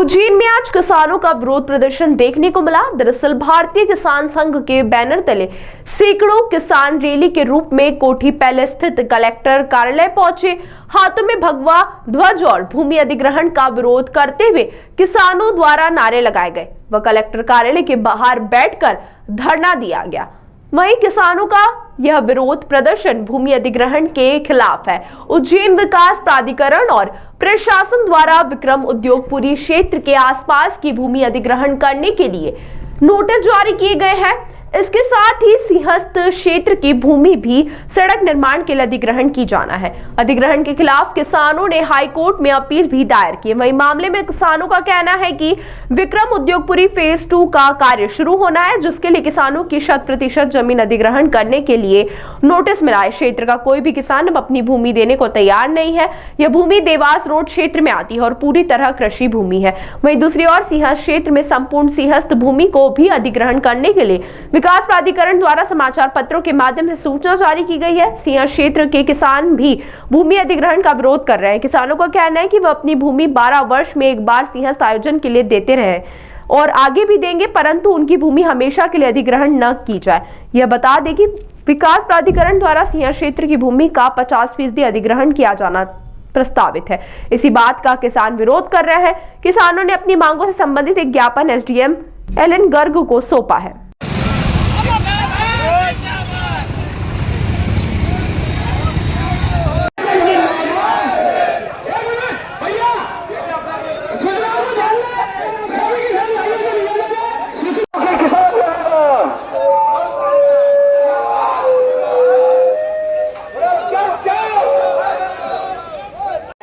उज्जैन में आज किसानों का विरोध प्रदर्शन देखने को मिला। दरअसल भारतीय किसान संघ के बैनर तले सैकड़ों किसान रैली के रूप में कोठी पैलेस स्थित कलेक्टर कार्यालय पहुंचे। हाथों में भगवा ध्वज और भूमि अधिग्रहण का विरोध करते हुए किसानों द्वारा नारे लगाए गए व कलेक्टर कार्यालय के बाहर बैठकर धरना दिया गया। वहीं किसानों का यह विरोध प्रदर्शन भूमि अधिग्रहण के खिलाफ है। उज्जैन विकास प्राधिकरण और प्रशासन द्वारा विक्रम उद्योगपुरी क्षेत्र के आसपास की भूमि अधिग्रहण करने के लिए नोटिस जारी किए गए हैं। इसके साथ ही सिंहस्थ क्षेत्र की भूमि भी सड़क निर्माण के लिए अधिग्रहण की जाना है। अधिग्रहण के खिलाफ किसानों ने हाई कोर्ट में अपील भी दायर की। वहीं मामले में किसानों का कहना है कि विक्रम उद्योगपुरी फेज 2 का कार्य शुरू होना है, जिसके लिए किसानों की 100% जमीन अधिग्रहण करने के लिए नोटिस मिला है। क्षेत्र का कोई भी किसान अब अपनी भूमि देने को तैयार नहीं है। यह भूमि देवास रोड क्षेत्र में आती है और पूरी तरह कृषि भूमि है। वहीं दूसरी ओर सिंहस्थ क्षेत्र में संपूर्ण सिंहस्थ भूमि को भी अधिग्रहण करने के लिए विकास प्राधिकरण द्वारा समाचार पत्रों के माध्यम से सूचना जारी की गई है। सिंहस्थ क्षेत्र के किसान भी भूमि अधिग्रहण का विरोध कर रहे हैं। किसानों का कहना है कि वह अपनी भूमि 12 वर्ष में एक बार सिंहस्थ आयोजन के लिए देते रहे और आगे भी देंगे, परंतु उनकी भूमि हमेशा के लिए अधिग्रहण न की जाए। यह बता दें कि विकास प्राधिकरण द्वारा सिंहस्थ क्षेत्र की भूमि का 50% अधिग्रहण किया जाना प्रस्तावित है। इसी बात का किसान विरोध कर रहे हैं। किसानों ने अपनी मांगों से संबंधित एक ज्ञापन एसडीएम एलन गर्ग को सौंपा है।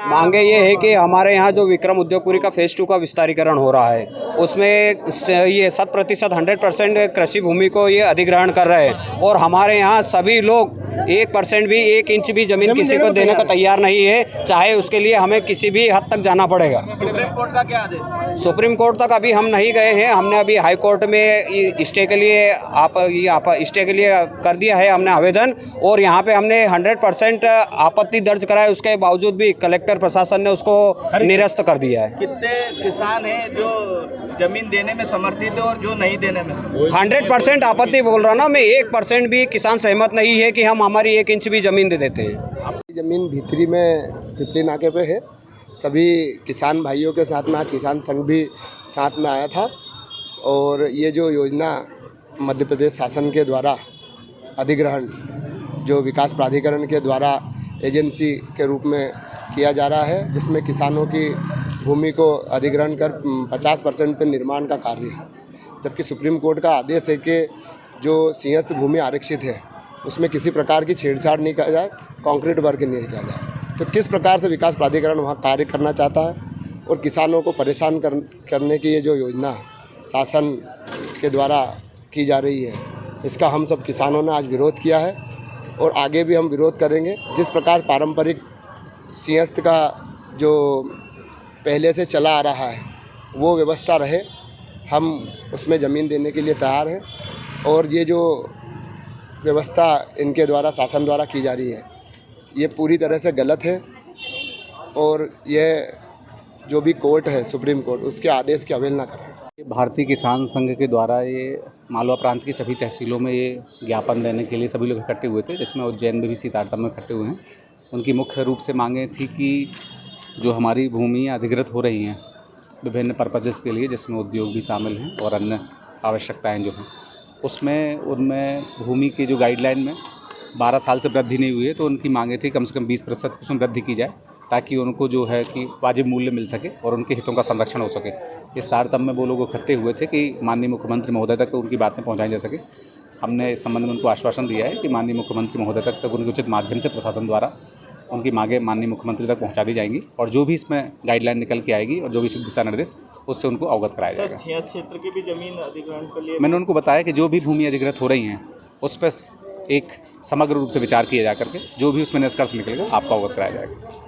मांगे ये है कि हमारे यहाँ जो विक्रम उद्योगपुरी का फेज 2 का विस्तारीकरण हो रहा है, उसमें ये 100% कृषि भूमि को ये अधिग्रहण कर रहे हैं और हमारे यहाँ सभी लोग 1% भी 1 इंच भी ज़मीन किसी को देने को तैयार नहीं है, चाहे उसके लिए हमें किसी भी हद तक जाना पड़ेगा। सुप्रीम कोर्ट का क्या आदेश? सुप्रीम कोर्ट तक अभी हम नहीं गए हैं। हमने अभी हाई कोर्ट में स्टे के लिए स्टे के लिए कर दिया है हमने आवेदन, और यहाँ पे हमने 100% आपत्ति दर्ज कराया। उसके बावजूद भी कलेक्टर प्रशासन ने उसको निरस्त कर दिया है। कितने किसान हैं जो जमीन देने में समर्थित है और जो नहीं देने में? 100% आपत्ति बोल रहा ना मैं, 1% भी किसान सहमत नहीं है कि हम हमारी 1 इंच भी ज़मीन दे देते हैं। ज़मीन भीतरी में पिपली नाके पे है। सभी किसान भाइयों के साथ में आज किसान संघ भी साथ में आया था, और ये जो योजना मध्य प्रदेश शासन के द्वारा अधिग्रहण जो विकास प्राधिकरण के द्वारा एजेंसी के रूप में किया जा रहा है, जिसमें किसानों की भूमि को अधिग्रहण कर 50% पे निर्माण का कार्य है। जबकि सुप्रीम कोर्ट का आदेश है कि जो सिंहस्थ भूमि आरक्षित है उसमें किसी प्रकार की छेड़छाड़ नहीं किया जाए, कंक्रीट वर्क नहीं किया जाए। तो किस प्रकार से विकास प्राधिकरण वहाँ कार्य करना चाहता है और किसानों को परेशान करने की ये जो योजना शासन के द्वारा की जा रही है, इसका हम सब किसानों ने आज विरोध किया है और आगे भी हम विरोध करेंगे। जिस प्रकार पारंपरिक सिंहस्थ का जो पहले से चला आ रहा है वो व्यवस्था रहे, हम उसमें ज़मीन देने के लिए तैयार हैं। और ये जो व्यवस्था इनके द्वारा शासन द्वारा की जा रही है ये पूरी तरह से गलत है, और ये जो भी कोर्ट है सुप्रीम कोर्ट, उसके आदेश की अवहेलना करें। भारतीय किसान संघ के द्वारा ये मालवा प्रांत की सभी तहसीलों में ये ज्ञापन देने के लिए सभी लोग इकट्ठे हुए थे, जिसमें उज्जैन में भी इसी तारतम्य में इकट्ठे हुए हैं। उनकी मुख्य रूप से मांगें थी कि जो हमारी भूमि अधिग्रहित हो रही हैं विभिन्न पर्पजेस के लिए, जिसमें उद्योग भी शामिल हैं और अन्य आवश्यकताएं जो हैं, उसमें उनमें भूमि की जो गाइडलाइन में 12 साल से वृद्धि नहीं हुई है, तो उनकी मांगें थी कम से कम 20% उसमें वृद्धि की जाए, ताकि उनको जो है कि वाजिब मूल्य मिल सके और उनके हितों का संरक्षण हो सके। इस तारतम्य में वो लोग इकट्ठे हुए थे कि माननीय मुख्यमंत्री महोदय तक उनकी बातें पहुँचाई जा सके। हमने इस संबंध में उनको आश्वासन दिया है कि माननीय मुख्यमंत्री महोदय तक उनके उचित माध्यम से प्रशासन द्वारा उनकी मांगें माननीय मुख्यमंत्री तक पहुंचा दी जाएंगी, और जो भी इसमें गाइडलाइन निकल के आएगी और जो भी दिशा निर्देश उससे उनको अवगत कराया जाएगा। सिंहस्थ क्षेत्र की भी जमीन अधिग्रहण के लिए मैंने उनको बताया कि जो भी भूमि अधिग्रहित हो रही हैं उस पर एक समग्र रूप से विचार किया जा करके जो भी उसमें निष्कर्ष निकलेगा आपको अवगत कराया जाएगा।